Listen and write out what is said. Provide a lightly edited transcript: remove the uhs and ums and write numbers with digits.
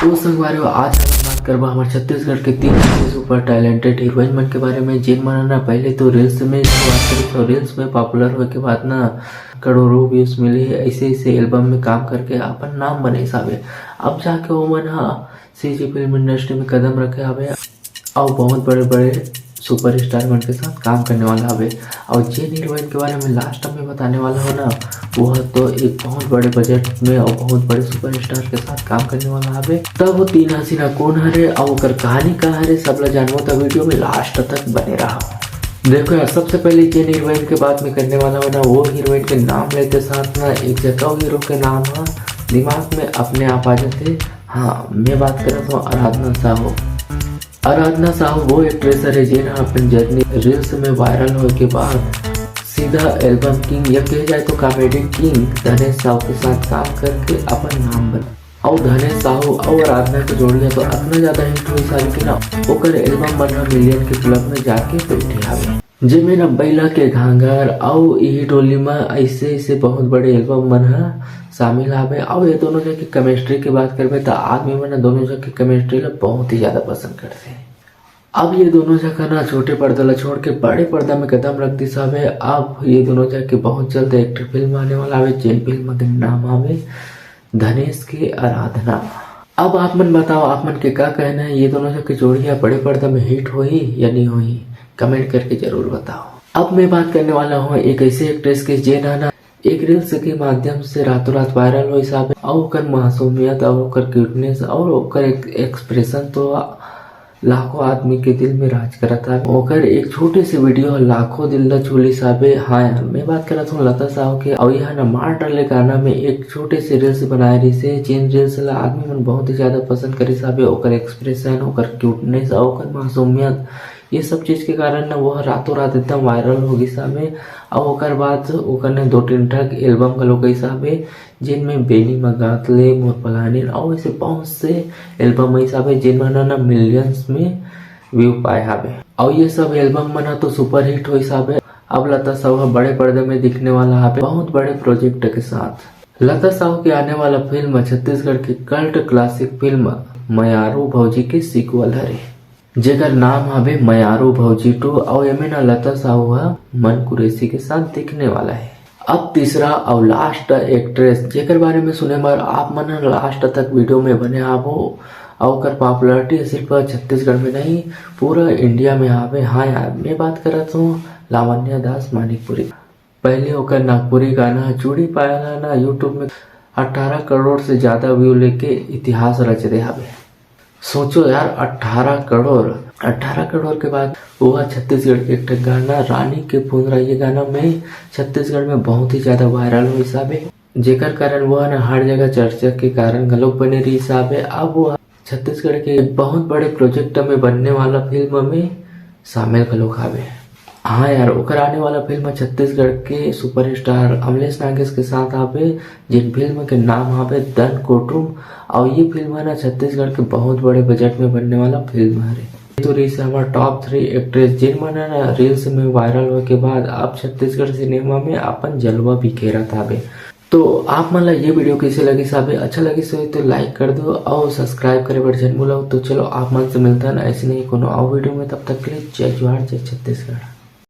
तो संगवार आज हम बात करबा हमारे छत्तीसगढ़ के 3 सुपर टैलेंटेड हीरोइन मन के बारे में। जिन मन ना पहले तो रील्स में बात करी तो रील्स में पॉपुलर होने के बाद ना करोड़ों व्यूज मिले है। ऐसे ऐसे एल्बम में काम करके अपन नाम बने साबे। अब जाके वो मन सीजी फिल्म इंडस्ट्री में कदम रखे हवे और बहुत बड़े बड़े सुपर स्टार मन के साथ काम करने वाला हवे। और जिन हीरोइन के बारे में लास्ट में बताने वाला हो ना वह तो एक बहुत बड़े बजट में और बहुत बड़े सुपर स्टार के साथ काम करने वाला हवे। तब वो 3 हसीना कौन हरे और ओकर कहानी का हरे सब ला जानबो तो वीडियो में लास्ट तक बने रहा। देखो यार, सबसे पहले जिन हीरोइन के बात में करने वाला हो ना वो हीरोइन के नाम लेते साथ ना एक जगह हीरो के नाम दिमाग में अपने आप आ जाते। हाँ, मैं बात कर रहा हूँ आराधना साहू। आराधना साहू वो एक्ट्रेस है जिन अपन जर्नी रील्स में वायरल होने के बाद सीधा एल्बम किंग या कह जाए तो कॉमेडी किंग धनेश साहू के साथ काम करके अपन नाम बना। और धनेश साहू और आराधना को जोड़ लिया तो इतना ज्यादा हिट हुई सारी के ना ओकर एल्बम बना मिलियन के क्लब में जाके बैठे हवे। जिसमें ना बैला के घांगर और यही टोली में ऐसे ऐसे बहुत बड़े एल्बम बना शामिल हवे। और ये दोनों जन की केमिस्ट्री की बात करबे तो आदमी मन दोनों जन की केमिस्ट्री ला बहुत ही ज्यादा पसंद करते हैं। अब ये दोनों जगह ना छोटे पर्दा ला छोड़ के बड़े पर्दा में कदम रख दी साबे। अब ये दोनों जगह बहुत जल्द एक फिल्म आने वाला है जिन फिल्म के नाम आवे धनेश की आराधना। अब आप मन बताओ, आप मन के क्या कहना है, ये दोनों जगह जोड़िया बड़े पर्दा में हिट हुई या नहीं हुई, कमेंट करके जरूर बताओ। अब मैं बात करने वाला हूँ एक ऐसे एक्ट्रेस के जे ना एक रील्स के माध्यम से रातों रात वायरल हो हिसाब और ओकर मासूमियत और ओकर क्यूटनेस और ओकर एक्सप्रेशन तो लाखों आदमी के दिल में राज करत था। ओकर एक छोटे से वीडियो लाखों दिल ला छूली साबे। हाँ यार, मैं बात कर रहा हूँ लता साहू के। और यह ना मार डाले गाना में एक छोटे से रील्स बनाए रही से जिन रील्स ला आदमी मन बहुत ही ज्यादा पसंद करे साबे। ओकर एक्सप्रेशन, ओकर क्यूटनेस और ओकर मासूमियत ये सब चीज के कारण ना वह रातों रात एकदम वायरल हो गई साबे। और ओकर बाद ओकर ने 2-3 ठक एल्बम का लोग साबे जिनमें बेनी मगातले, मोर पलानी और ऐसे बहुत से एल्बम हिसाबे जिनमें ना मिलियंस में व्यू पाए हाबे। और ये सब एल्बम मना तो सुपर हिट हो हिसाबे। अब लता साहू बड़े पर्दे में दिखने वाला है बहुत बड़े प्रोजेक्ट के साथ। लता साहू के आने वाला फिल्म छत्तीसगढ़ की कल्ट क्लासिक फिल्म मयारू भौजी के सीक्वल हरे जेकर नाम हवे मयारू भौजी 2। और एमे ना लता साहू मन कुरैशी के साथ दिखने वाला है। अब तीसरा और लास्ट एक्ट्रेस जेकर बारे में सुने बार आप मन लास्ट तक वीडियो में बने आवो। और पॉपुलरिटी सिर्फ छत्तीसगढ़ में नहीं पूरा इंडिया में आवे। हाँ यार, मैं बात कर रहा हूँ लावण्य दास मानिकपुरी। पहले होकर नागपुरी गाना चूड़ी पाया ना यूट्यूब में 18 करोड़ से ज्यादा व्यू लेके इतिहास रच दे हवे। सोचो यार, 18 करोड़ के बाद वह छत्तीसगढ़ के एक गाना रानी के पुनरा ये गाना में छत्तीसगढ़ में बहुत ही ज्यादा वायरल हो हिसाबे जेकर कारण वह ना हर जगह चर्चा के कारण गलोक बने रही हिसाबे। अब वह छत्तीसगढ़ के बहुत बड़े प्रोजेक्ट में बनने वाला फिल्म में शामिल गलोक हवे। हाँ यार, ओकर आने वाला फिल्म छत्तीसगढ़ के सुपरस्टार अमलेश नागेश के साथ आवे जिन फिल्म के नाम आवे दन कोटुम। और ये फिल्म है ना छत्तीसगढ़ के बहुत बड़े बजट में बनने वाला फिल्म है। तो रील्स हमारा टॉप 3 एक्ट्रेस जिन मन ना रील्स में वायरल होने के बाद अब छत्तीसगढ़ सिनेमा में अपन जलवा बिखेरा था। तो आप मन ला ये वीडियो कैसे लगी साहब, अच्छा लगी सो तो लाइक कर दो और सब्सक्राइब करे बढ़ जन बोला। तो चलो आप मन से मिलता है ना ऐसे नहीं कोनो और वीडियो में, तब तक के लिए जय जवाहर जय छत्तीसगढ़।